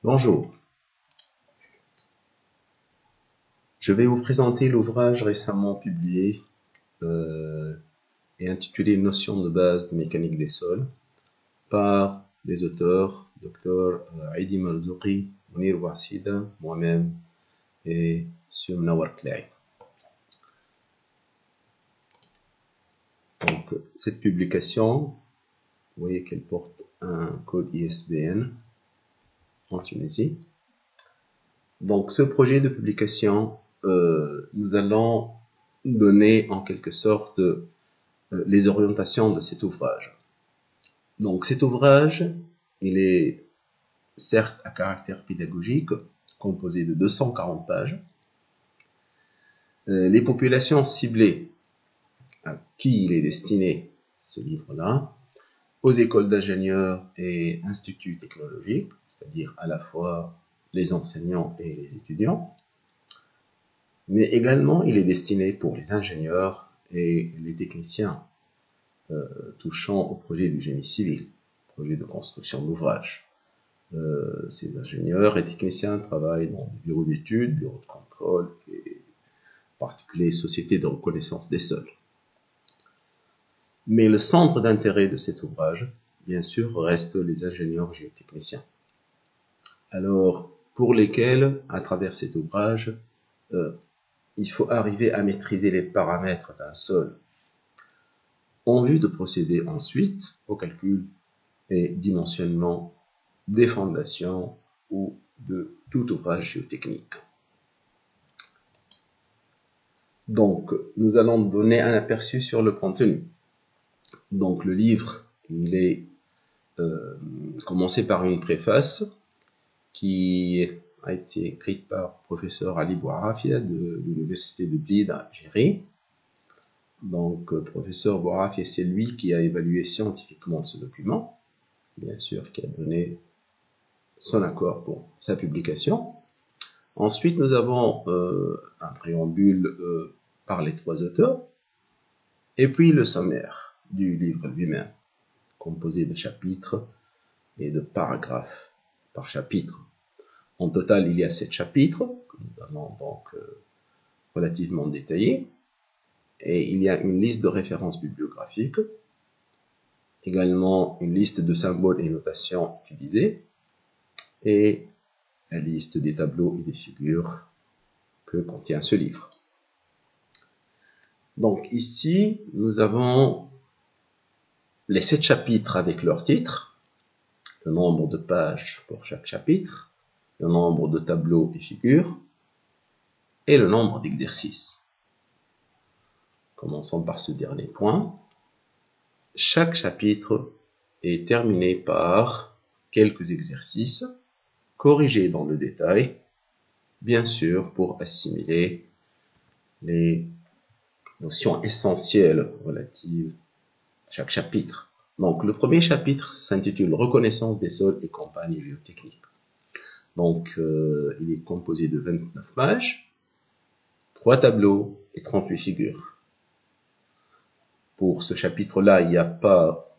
Bonjour, je vais vous présenter l'ouvrage récemment publié et intitulé Notions de base de mécanique des sols par les auteurs Dr Aidi Marzouqi, Mounir Bouassida, moi-même et M. Mnawar Klaï. Donc, cette publication, vous voyez qu'elle porte un code ISBN en Tunisie. Donc, ce projet de publication, nous allons donner en quelque sorte les orientations de cet ouvrage. Donc, cet ouvrage, il est certes à caractère pédagogique, composé de 240 pages. Les populations ciblées à qui il est destiné, ce livre-là, aux écoles d'ingénieurs et instituts technologiques, c'est-à-dire à la fois les enseignants et les étudiants, mais également il est destiné pour les ingénieurs et les techniciens touchant au projet du génie civil, projet de construction d'ouvrages. Ces ingénieurs et techniciens travaillent dans des bureaux d'études, bureaux de contrôle et en particulier sociétés de reconnaissance des sols. Mais le centre d'intérêt de cet ouvrage, bien sûr, reste les ingénieurs géotechniciens. Alors, pour lesquels, à travers cet ouvrage, il faut arriver à maîtriser les paramètres d'un sol en vue de procéder ensuite au calcul et dimensionnement des fondations ou de tout ouvrage géotechnique. Donc, nous allons donner un aperçu sur le contenu. Donc, le livre, il est commencé par une préface qui a été écrite par le professeur Ali Bouarafia de l'université de Blid à Algérie. Donc, professeur Bouarafia, c'est lui qui a évalué scientifiquement ce document, bien sûr, qui a donné son accord pour sa publication. Ensuite, nous avons un préambule par les trois auteurs, et puis le sommaire du livre lui-même, composé de chapitres et de paragraphes par chapitre. En total, il y a 7 chapitres, que nous allons donc relativement détailler, et il y a une liste de références bibliographiques, également une liste de symboles et notations utilisées, et la liste des tableaux et des figures que contient ce livre. Donc ici, nous avons les 7 chapitres avec leur titre, le nombre de pages pour chaque chapitre, le nombre de tableaux et figures, et le nombre d'exercices. Commençons par ce dernier point. Chaque chapitre est terminé par quelques exercices corrigés dans le détail, bien sûr pour assimiler les notions essentielles relatives à chaque chapitre. Donc le premier chapitre s'intitule Reconnaissance des sols et campagnes géotechniques. Donc il est composé de 29 pages, 3 tableaux et 38 figures. Pour ce chapitre-là, il n'y a pas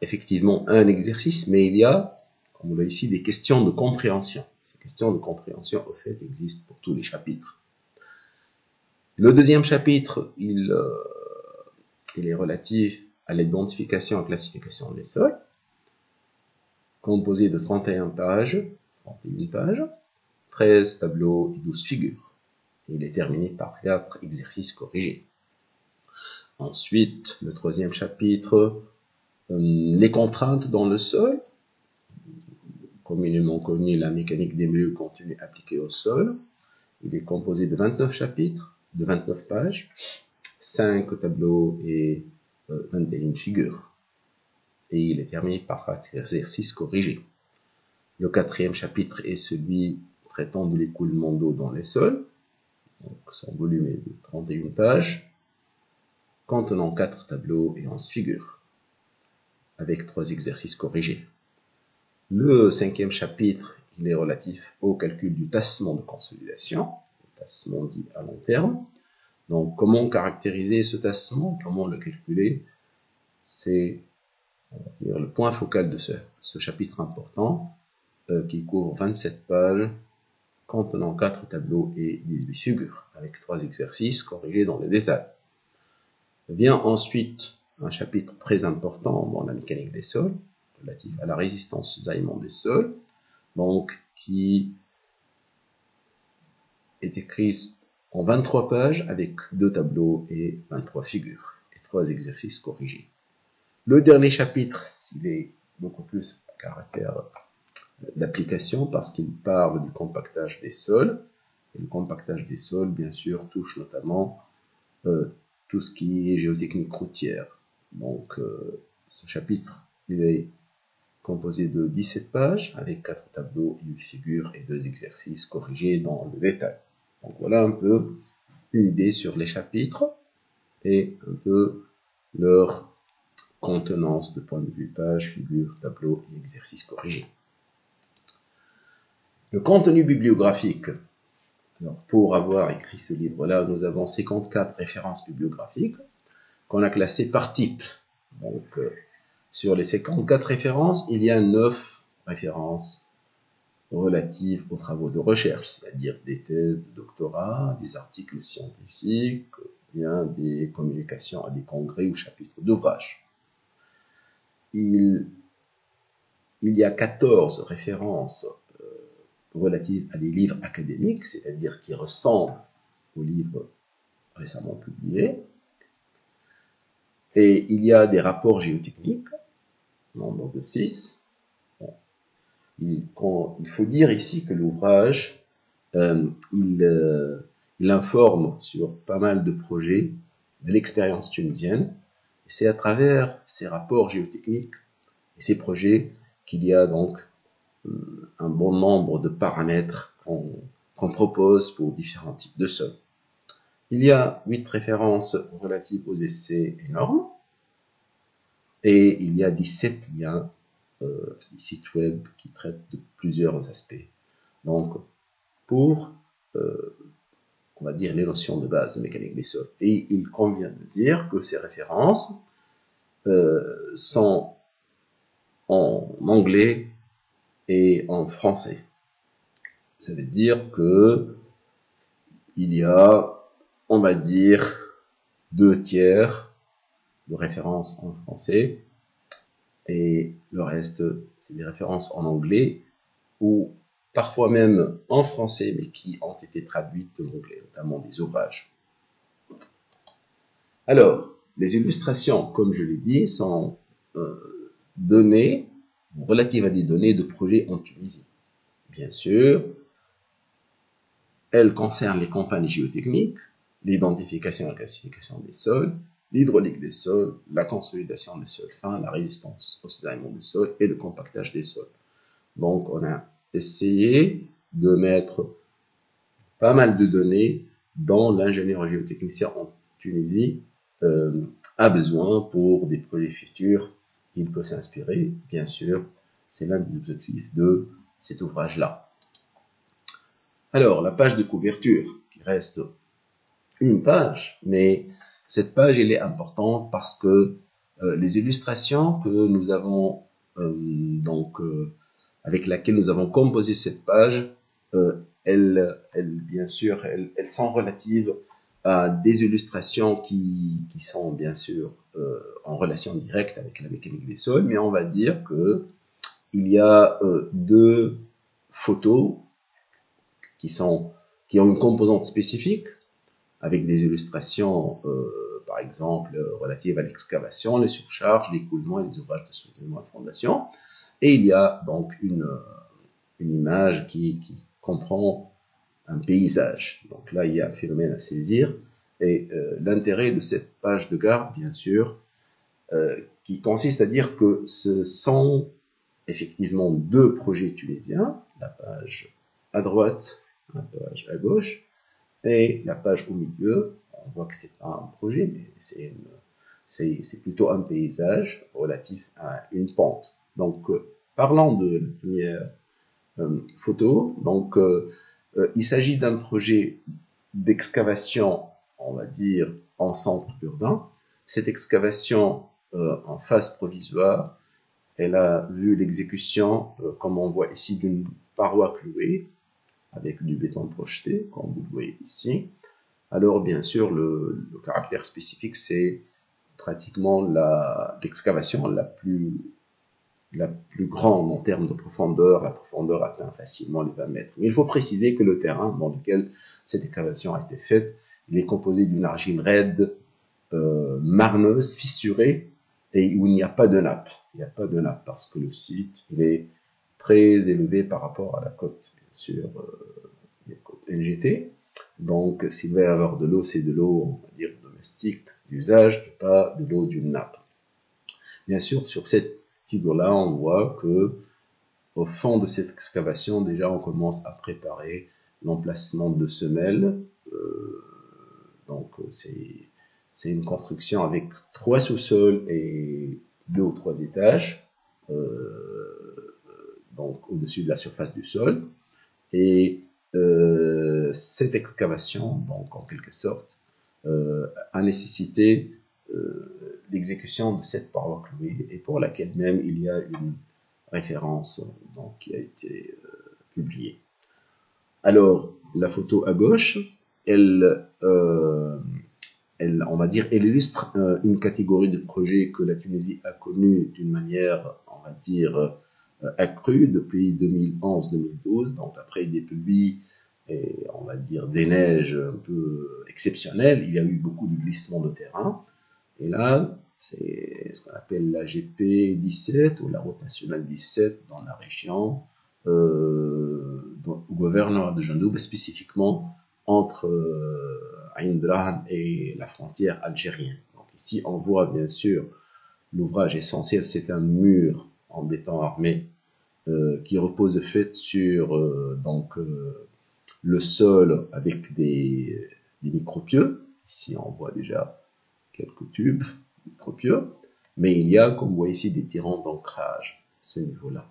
effectivement un exercice, mais il y a, comme on l'a ici, des questions de compréhension. Ces questions de compréhension, au fait, existent pour tous les chapitres. Le deuxième chapitre, il est relatif à l'identification et classification des sols, composé de 31 pages, 13 tableaux et 12 figures. Il est terminé par 4 exercices corrigés. Ensuite, le troisième chapitre, les contraintes dans le sol, communément connu la mécanique des milieux continus appliqués au sol. Il est composé de 29 chapitres, de 29 pages, 5 tableaux et 21 figures. Et il est terminé par 4 exercices corrigés. Le quatrième chapitre est celui traitant de l'écoulement d'eau dans les sols. Donc, son volume est de 31 pages, contenant 4 tableaux et 11 figures, avec 3 exercices corrigés. Le cinquième chapitre, il est relatif au calcul du tassement de consolidation, le tassement dit à long terme. Donc, comment caractériser ce tassement, comment le calculer, c'est le point focal de ce chapitre important. qui couvre 27 pages, contenant 4 tableaux et 18 figures, avec 3 exercices corrigés dans le détail. Vient ensuite un chapitre très important dans la mécanique des sols, relatif à la résistance aux cisaillements des sols, donc qui est écrit en 23 pages avec 2 tableaux et 23 figures, et 3 exercices corrigés. Le dernier chapitre, il est beaucoup plus à caractère d'application parce qu'il parle du compactage des sols. Et le compactage des sols, bien sûr, touche notamment tout ce qui est géotechnique routière. Donc, ce chapitre, il est composé de 17 pages avec 4 tableaux, 8 figures et 2 exercices corrigés dans le détail. Donc, voilà un peu une idée sur les chapitres et un peu leur contenance de point de vue page, figure, tableau et exercices corrigés. Le contenu bibliographique. Alors, pour avoir écrit ce livre-là, nous avons 54 références bibliographiques qu'on a classées par type. Donc, sur les 54 références, il y a 9 références relatives aux travaux de recherche, c'est-à-dire des thèses de doctorat, des articles scientifiques, bien des communications à des congrès ou chapitres d'ouvrages. Il y a 14 références relatives à des livres académiques, c'est-à-dire qui ressemblent aux livres récemment publiés. Et il y a des rapports géotechniques, nombre de 6. Bon. Il faut dire ici que l'ouvrage, il informe sur pas mal de projets de l'expérience tunisienne. Et c'est à travers ces rapports géotechniques et ces projets qu'il y a donc un bon nombre de paramètres qu'on propose pour différents types de sols. Il y a 8 références relatives aux essais et normes, et il y a 17 liens, des sites web qui traitent de plusieurs aspects. Donc, pour, on va dire, les notions de base de mécanique des sols. Et il convient de dire que ces références sont en anglais et en français. Ça veut dire que il y a, on va dire, 2 tiers de références en français et le reste, c'est des références en anglais ou parfois même en français, mais qui ont été traduites de l'anglais, notamment des ouvrages. Alors, les illustrations, comme je l'ai dit, sont données, relatives à des données de projets en Tunisie. Bien sûr, elles concernent les campagnes géotechniques, l'identification et la classification des sols, l'hydraulique des sols, la consolidation des sols fins, la résistance au cisaillement du sol et le compactage des sols. Donc, on a essayé de mettre pas mal de données dont l'ingénieur géotechnicien en Tunisie a besoin pour des projets futurs. Il peut s'inspirer, bien sûr, c'est l'un des objectifs de cet ouvrage-là. Alors, la page de couverture, qui reste une page, mais cette page, elle est importante parce que les illustrations que nous avons, avec laquelle nous avons composé cette page, bien sûr, elles sont relatives à des illustrations qui sont bien sûr en relation directe avec la mécanique des sols, mais on va dire que il y a 2 photos qui ont une composante spécifique, avec des illustrations, par exemple, relatives à l'excavation, les surcharges, l'écoulement et les ouvrages de soutènement et fondation. Et il y a donc une image qui comprend un paysage. Donc là, il y a un phénomène à saisir. Et l'intérêt de cette page de garde, bien sûr, qui consiste à dire que ce sont effectivement 2 projets tunisiens, la page à droite, la page à gauche, et la page au milieu. On voit que c'est pas un projet, mais c'est plutôt un paysage relatif à une pente. Donc, parlant de la première photo, donc il s'agit d'un projet d'excavation, on va dire, en centre urbain. Cette excavation en phase provisoire elle a vu l'exécution, comme on voit ici, d'une paroi clouée, avec du béton projeté, comme vous le voyez ici. Alors, bien sûr, le caractère spécifique, c'est pratiquement l'excavation la plus grande en termes de profondeur. La profondeur atteint facilement les 20 mètres. Mais il faut préciser que le terrain dans lequel cette excavation a été faite, il est composé d'une argile raide, marneuse, fissurée, et où il n'y a pas de nappe. Il n'y a pas de nappe parce que le site il est très élevé par rapport à la côte, bien sûr, les côtes NGT. Donc, s'il va y avoir de l'eau, c'est de l'eau, on va dire, domestique, d'usage, et pas de l'eau d'une nappe. Bien sûr, sur cette figure-là, on voit que au fond de cette excavation, déjà, on commence à préparer l'emplacement de semelles. Donc, c'est une construction avec 3 sous-sols et 2 ou 3 étages, donc au-dessus de la surface du sol. Et cette excavation, donc en quelque sorte, a nécessité l'exécution de cette paroi clouée et pour laquelle même il y a une référence donc, qui a été publiée. Alors, la photo à gauche, elle, on va dire, elle illustre une catégorie de projets que la Tunisie a connue d'une manière, on va dire, accrue depuis 2011-2012, donc après des pluies et on va dire des neiges un peu exceptionnelles, il y a eu beaucoup de glissements de terrain. Et là, c'est ce qu'on appelle la GP 17 ou la route nationale 17 dans la région, au gouvernement de Jandoub, spécifiquement entre Ain Drahan et la frontière algérienne. Donc ici, on voit bien sûr l'ouvrage essentiel, c'est un mur en béton armé qui repose de fait sur le sol avec des micropieux. Ici, on voit déjà quelques tubes micropieux, mais il y a, comme vous voyez ici, des tirants d'ancrage à ce niveau-là.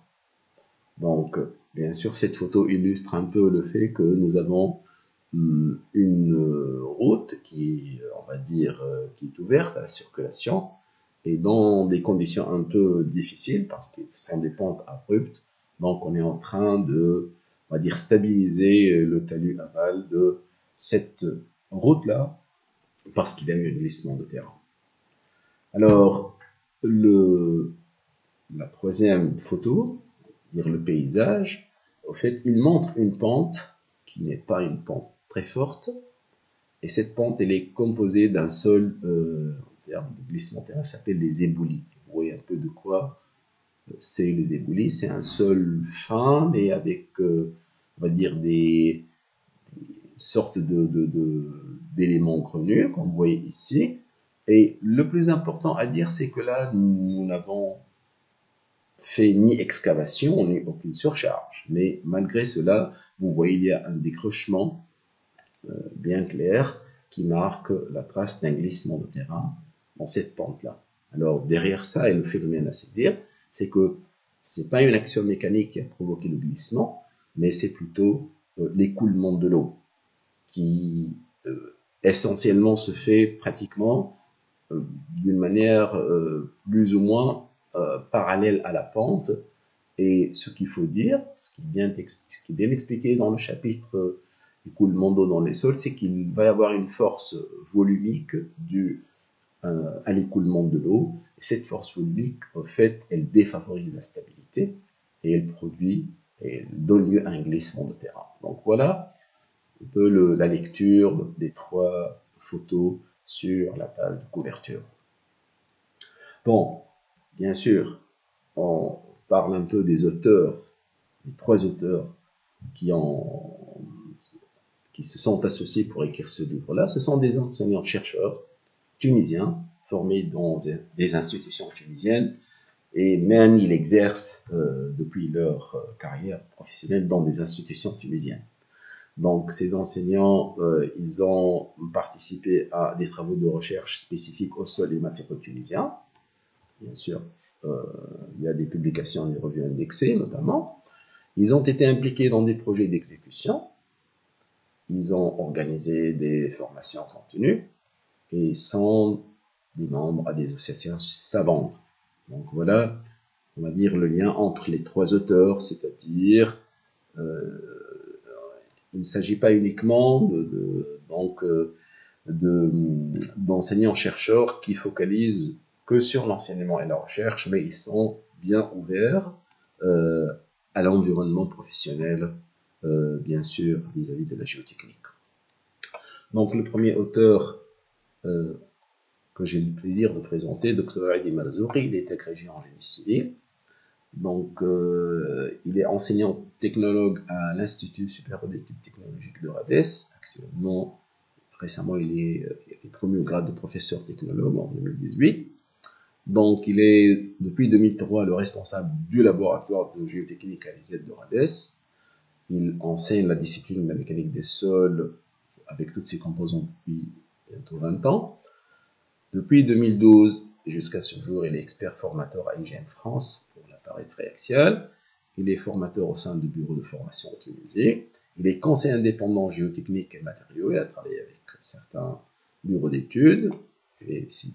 Donc, bien sûr, cette photo illustre un peu le fait que nous avons une route qui, on va dire, qui est ouverte à la circulation et dans des conditions un peu difficiles parce que ce sont des pentes abruptes. Donc, on est en train de, on va dire, stabiliser le talus aval de cette route-là parce qu'il y a eu un glissement de terrain. Alors, la troisième photo, dire le paysage, au fait, il montre une pente qui n'est pas une pente très forte, et cette pente, elle est composée d'un sol, en termes de glissement de terrain, ça s'appelle les éboulis. Vous voyez un peu de quoi c'est les éboulis. C'est un sol fin, mais avec, on va dire, des sortes d'éléments grenus, comme vous voyez ici. Et le plus important à dire, c'est que là, nous n'avons fait ni excavation, ni aucune surcharge. Mais malgré cela, vous voyez, il y a un décrochement bien clair qui marque la trace d'un glissement de terrain dans cette pente-là. Alors, derrière ça, et le phénomène à saisir, c'est que ce n'est pas une action mécanique qui a provoqué le glissement, mais c'est plutôt l'écoulement de l'eau qui essentiellement se fait pratiquement d'une manière plus ou moins parallèle à la pente. Et ce qu'il faut dire, ce qui est bien expliqué dans le chapitre écoulement d'eau dans les sols, c'est qu'il va y avoir une force volumique due à l'écoulement de l'eau. Et cette force volumique, en fait, elle défavorise la stabilité et elle produit et donne lieu à un glissement de terrain. Donc voilà un peu la lecture des 3 photos sur la page de couverture. Bon, bien sûr, on parle un peu des auteurs, les 3 auteurs qui se sont associés pour écrire ce livre-là. Ce sont des enseignants-chercheurs tunisiens formés dans des institutions tunisiennes et même ils exercent depuis leur carrière professionnelle dans des institutions tunisiennes. Donc, ces enseignants, ils ont participé à des travaux de recherche spécifiques au sol et matériaux tunisiens. Bien sûr, il y a des publications et des revues indexées, notamment. Ils ont été impliqués dans des projets d'exécution. Ils ont organisé des formations continues et sont des membres à des associations savantes. Donc, voilà on va dire, le lien entre les trois auteurs, c'est-à-dire, il ne s'agit pas uniquement d'enseignants-chercheurs qui focalisent que sur l'enseignement et la recherche, mais ils sont bien ouverts à l'environnement professionnel, bien sûr, vis-à-vis de la géotechnique. Donc, le premier auteur que j'ai le plaisir de présenter, Dr Aidi Marzouqi, il est agrégé en génie civil. Donc, il est enseignant technologue à l'Institut supérieur d'études technologiques de Rades. Actuellement, récemment, il a été promu au grade de professeur technologue en 2018. Donc, il est, depuis 2003, le responsable du laboratoire de géotechnique à l'ISET de Rades. Il enseigne la discipline de la mécanique des sols avec toutes ses composantes depuis bientôt 20 ans. Depuis 2012 jusqu'à ce jour, il est expert formateur à IGN France pour l'appareil triaxial. Il est formateur au sein du bureau de formation en Tunisie. Il est conseiller indépendant géotechnique et matériaux. Il a travaillé avec certains bureaux d'études. Et ici,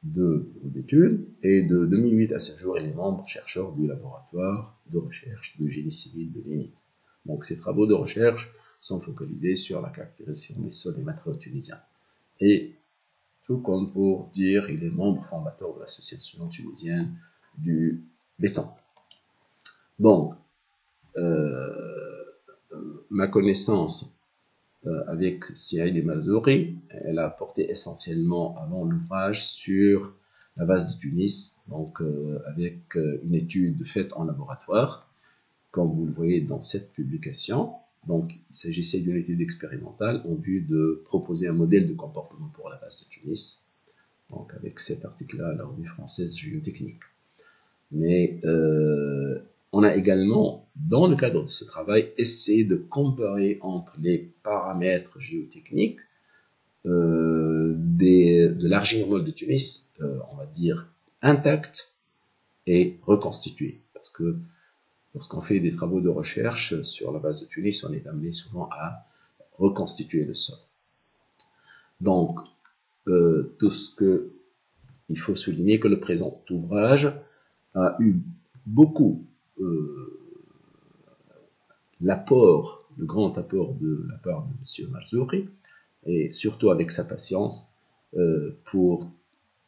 deux bureaux d'études. Et de 2008 à ce jour, il est membre chercheur du laboratoire de recherche de génie civil de l'INIT. Donc, ses travaux de recherche sont focalisés sur la caractérisation des sols et matériaux tunisiens. Et tout comme pour dire, il est membre fondateur de l'association tunisienne du béton. Donc, ma connaissance avec Saïd Marzouqi, elle a porté essentiellement avant l'ouvrage sur la base de Tunis, donc avec une étude faite en laboratoire, comme vous le voyez dans cette publication. Donc, il s'agissait d'une étude expérimentale en vue de proposer un modèle de comportement pour la base de Tunis, donc avec cet article-là à la revue française géotechnique. Mais on a également, dans le cadre de ce travail, essayé de comparer entre les paramètres géotechniques de l'argile molle de Tunis, on va dire intact et reconstitué, parce que lorsqu'on fait des travaux de recherche sur la base de Tunis, on est amené souvent à reconstituer le sol. Donc, tout ce que il faut souligner que le présent ouvrage a eu beaucoup le grand apport de la part de M. Marzouqi, et surtout avec sa patience pour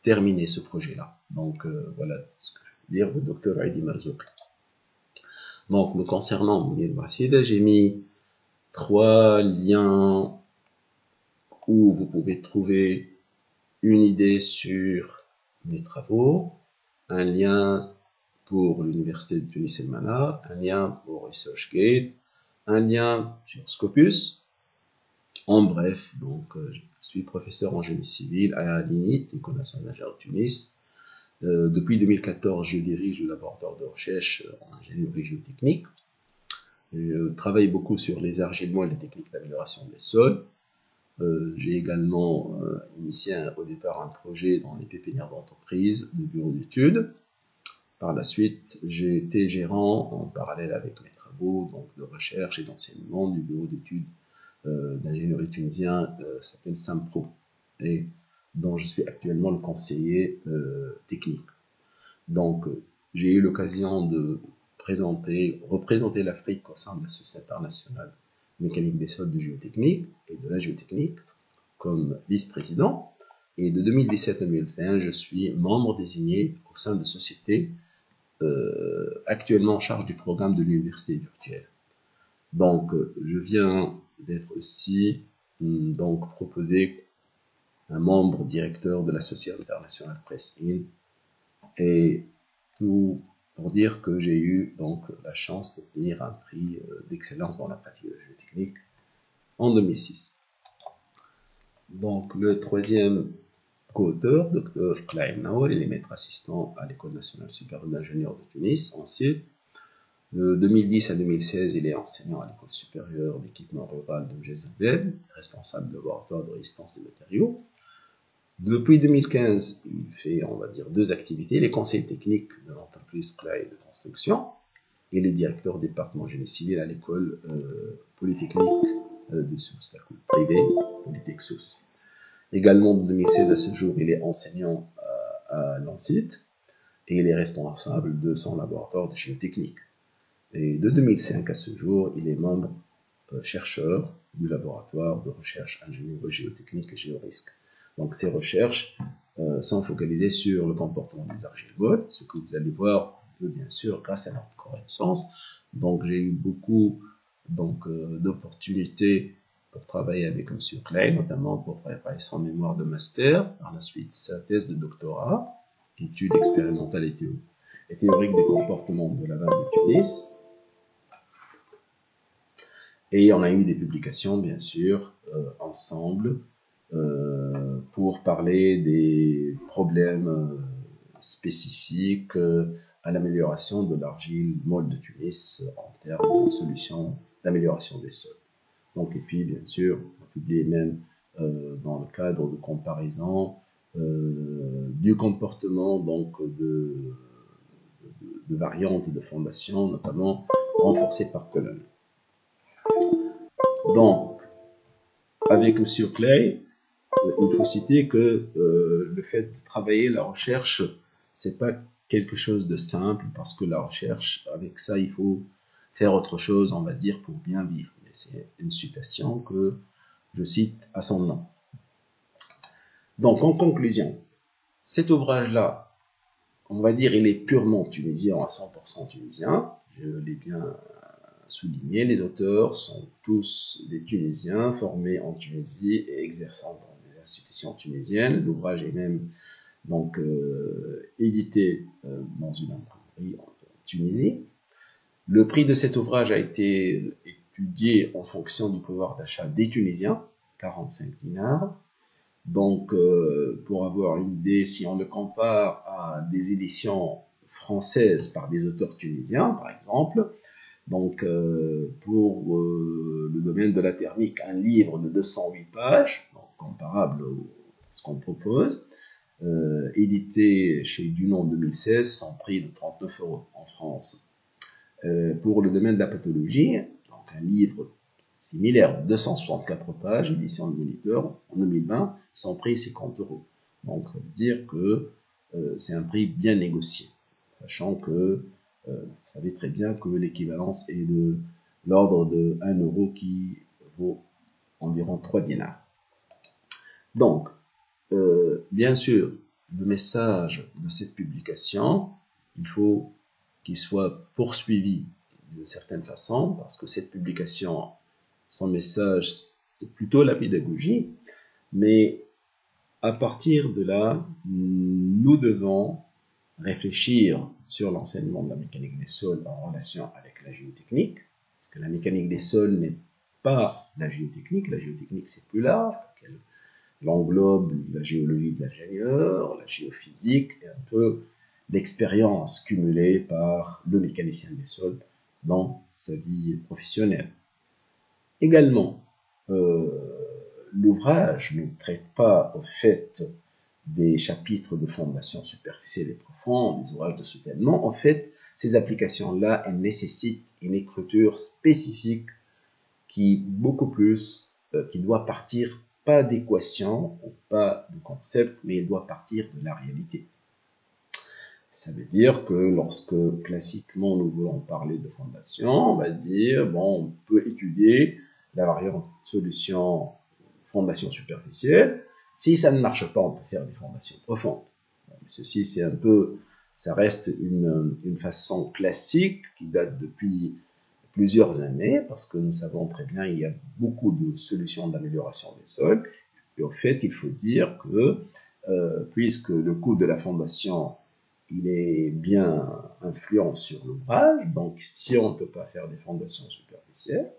terminer ce projet-là. Donc, voilà ce que je veux dire de Dr Aidi Marzouqi. Donc, me concernant Mounir Bouassida, j'ai mis 3 liens où vous pouvez trouver une idée sur mes travaux, un lien pour l'université de Tunis El Mana, un lien pour ResearchGate, un lien sur Scopus. En bref, donc, je suis professeur en génie civil à l'INIT, École nationale d'ingénierie de Tunis. Depuis 2014, je dirige le laboratoire de recherche en ingénierie géotechnique. Je travaille beaucoup sur les argiles molles et les techniques d'amélioration des sols. J'ai également initié au départ un projet dans les pépinières d'entreprise, de bureau d'études. Par la suite, j'ai été gérant en parallèle avec mes travaux donc de recherche et d'enseignement du bureau d'études d'ingénierie tunisien s'appelle SAMPRO, et dont je suis actuellement le conseiller technique. Donc, j'ai eu l'occasion de représenter l'Afrique au sein de la Société internationale mécanique des sols de géotechnique et de la géotechnique comme vice-président. Et de 2017 à 2021, je suis membre désigné au sein de sociétés actuellement en charge du programme de l'université virtuelle. Donc, je viens d'être aussi donc proposé un membre directeur de la Société internationale Press-In, et tout pour dire que j'ai eu donc la chance d'obtenir un prix d'excellence dans la pratique de la géotechnique en 2006. Donc, le troisième co-auteur, Dr Klaim Naour, il est maître assistant à l'École nationale supérieure d'ingénieurs de Tunis, en CIE. De 2010 à 2016, il est enseignant à l'École supérieure d'équipement rural de Jezabel, responsable de laboratoire de résistance des matériaux. Depuis 2015, il fait, on va dire, 2 activités: les conseils techniques de l'entreprise Clay de construction et les directeurs département génie civil à l'école polytechnique de Sousse, la l'école privée Polytech Sousse. Également, de 2016 à ce jour, il est enseignant à l'ANSIT. et il est responsable de son laboratoire de géotechnique. Et de 2005 à ce jour, il est membre chercheur du laboratoire de recherche ingénierie géotechnique et géorisque. Donc ces recherches sont focalisées sur le comportement des argiles molles, ce que vous allez voir un peu bien sûr grâce à notre connaissance. Donc j'ai eu beaucoup d'opportunités pour travailler avec M. Clay, notamment pour préparer son mémoire de master, par la suite sa thèse de doctorat, études expérimentales et théoriques des comportements de la base de Tunis. Et on a eu des publications, bien sûr, ensemble, pour parler des problèmes spécifiques à l'amélioration de l'argile molle de Tunis en termes de solutions d'amélioration des sols. Donc, et puis, bien sûr, on a publié même dans le cadre de comparaison du comportement de variantes de fondation, notamment renforcées par colonne. Donc, avec M. Clay, il faut citer que le fait de travailler la recherche, c'est pas quelque chose de simple, parce que la recherche, avec ça, il faut faire autre chose, on va dire, pour bien vivre. Mais c'est une citation que je cite à son nom. Donc, en conclusion, cet ouvrage-là, on va dire, il est purement tunisien, à 100% tunisien. Je l'ai bien souligné, les auteurs sont tous des Tunisiens formés en Tunisie et exerçant dans des institutions tunisiennes. L'ouvrage est même donc édité dans une imprimerie en Tunisie. Le prix de cet ouvrage a été étudié en fonction du pouvoir d'achat des Tunisiens, 45 dinars. Donc, pour avoir une idée, si on le compare à des éditions françaises par des auteurs tunisiens, par exemple, donc, pour le domaine de la thermique, un livre de 208 pages, donc comparable à ce qu'on propose, édité chez Dunant en 2016, son prix de 39 € en France. Pour le domaine de la pathologie, donc un livre similaire, 264 pages, édition de Moniteur, en 2020, son prix 50 €. Donc, ça veut dire que c'est un prix bien négocié, sachant que vous savez très bien que l'équivalence est de l'ordre de 1 € qui vaut environ 3 dinars. Donc, bien sûr, le message de cette publication, il faut qu'il soit poursuivi d'une certaine façon, parce que cette publication, son message, c'est plutôt la pédagogie, mais à partir de là, nous devons réfléchir sur l'enseignement de la mécanique des sols en relation avec la géotechnique, parce que la mécanique des sols n'est pas la géotechnique c'est plus large, elle englobe la géologie de l'ingénieur, la géophysique, et un peu l'expérience cumulée par le mécanicien des sols dans sa vie professionnelle. Également, l'ouvrage ne traite pas au fait des chapitres de fondation superficielle et profonde, des ouvrages de soutènement. En fait, ces applications-là, elles nécessitent une écriture spécifique qui doit partir pas d'équations ou pas de concepts, mais elle doit partir de la réalité. Ça veut dire que lorsque classiquement nous voulons parler de fondation, on va dire, bon, on peut étudier la variante solution fondation superficielle. Si ça ne marche pas, on peut faire des fondations profondes. Ceci, c'est un peu, ça reste une façon classique qui date depuis plusieurs années, parce que nous savons très bien qu'il y a beaucoup de solutions d'amélioration des sols. Et au fait, il faut dire que puisque le coût de la fondation il est bien influent sur l'ouvrage, donc si on ne peut pas faire des fondations superficielles,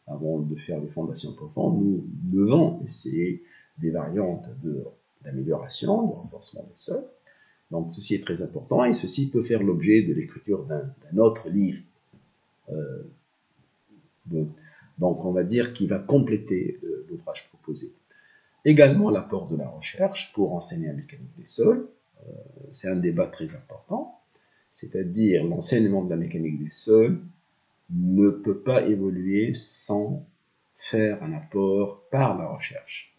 avant de faire des fondations profondes, nous devons essayer des variantes d'amélioration, de renforcement des sols. Donc ceci est très important et ceci peut faire l'objet de l'écriture d'un autre livre. Donc on va dire qu'il va compléter l'ouvrage proposé. Également l'apport de la recherche pour enseigner la mécanique des sols. C'est un débat très important, c'est-à-dire l'enseignement de la mécanique des sols ne peut pas évoluer sans faire un apport par la recherche.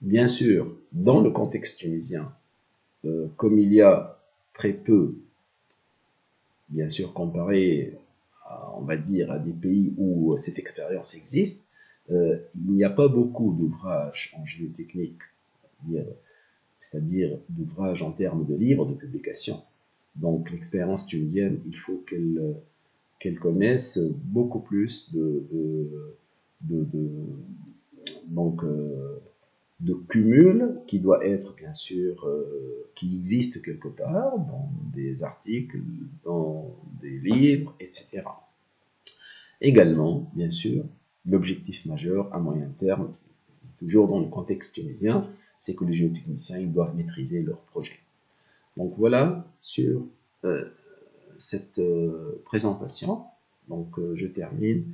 Bien sûr, dans le contexte tunisien, comme il y a très peu, bien sûr, comparé on va dire, à des pays où cette expérience existe, il n'y a pas beaucoup d'ouvrages en géotechnique, c'est-à-dire d'ouvrages en termes de livres, de publications. Donc l'expérience tunisienne, il faut qu'elle connaisse beaucoup plus de, donc, de cumul qui doit être bien sûr, qui existe quelque part dans des articles, dans des livres, etc. Également, bien sûr, l'objectif majeur à moyen terme, toujours dans le contexte tunisien, c'est que les géotechniciens ils doivent maîtriser leur projet. Donc voilà sur cette présentation. Donc je termine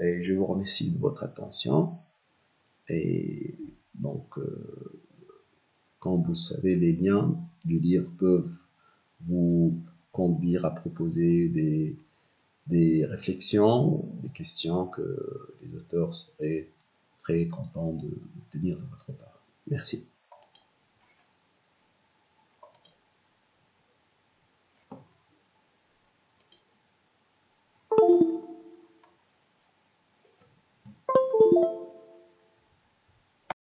et je vous remercie de votre attention. Et donc, comme vous le savez, les liens du livre peuvent vous conduire à proposer des réflexions, des questions que les auteurs seraient très contents de tenir de votre part. Merci.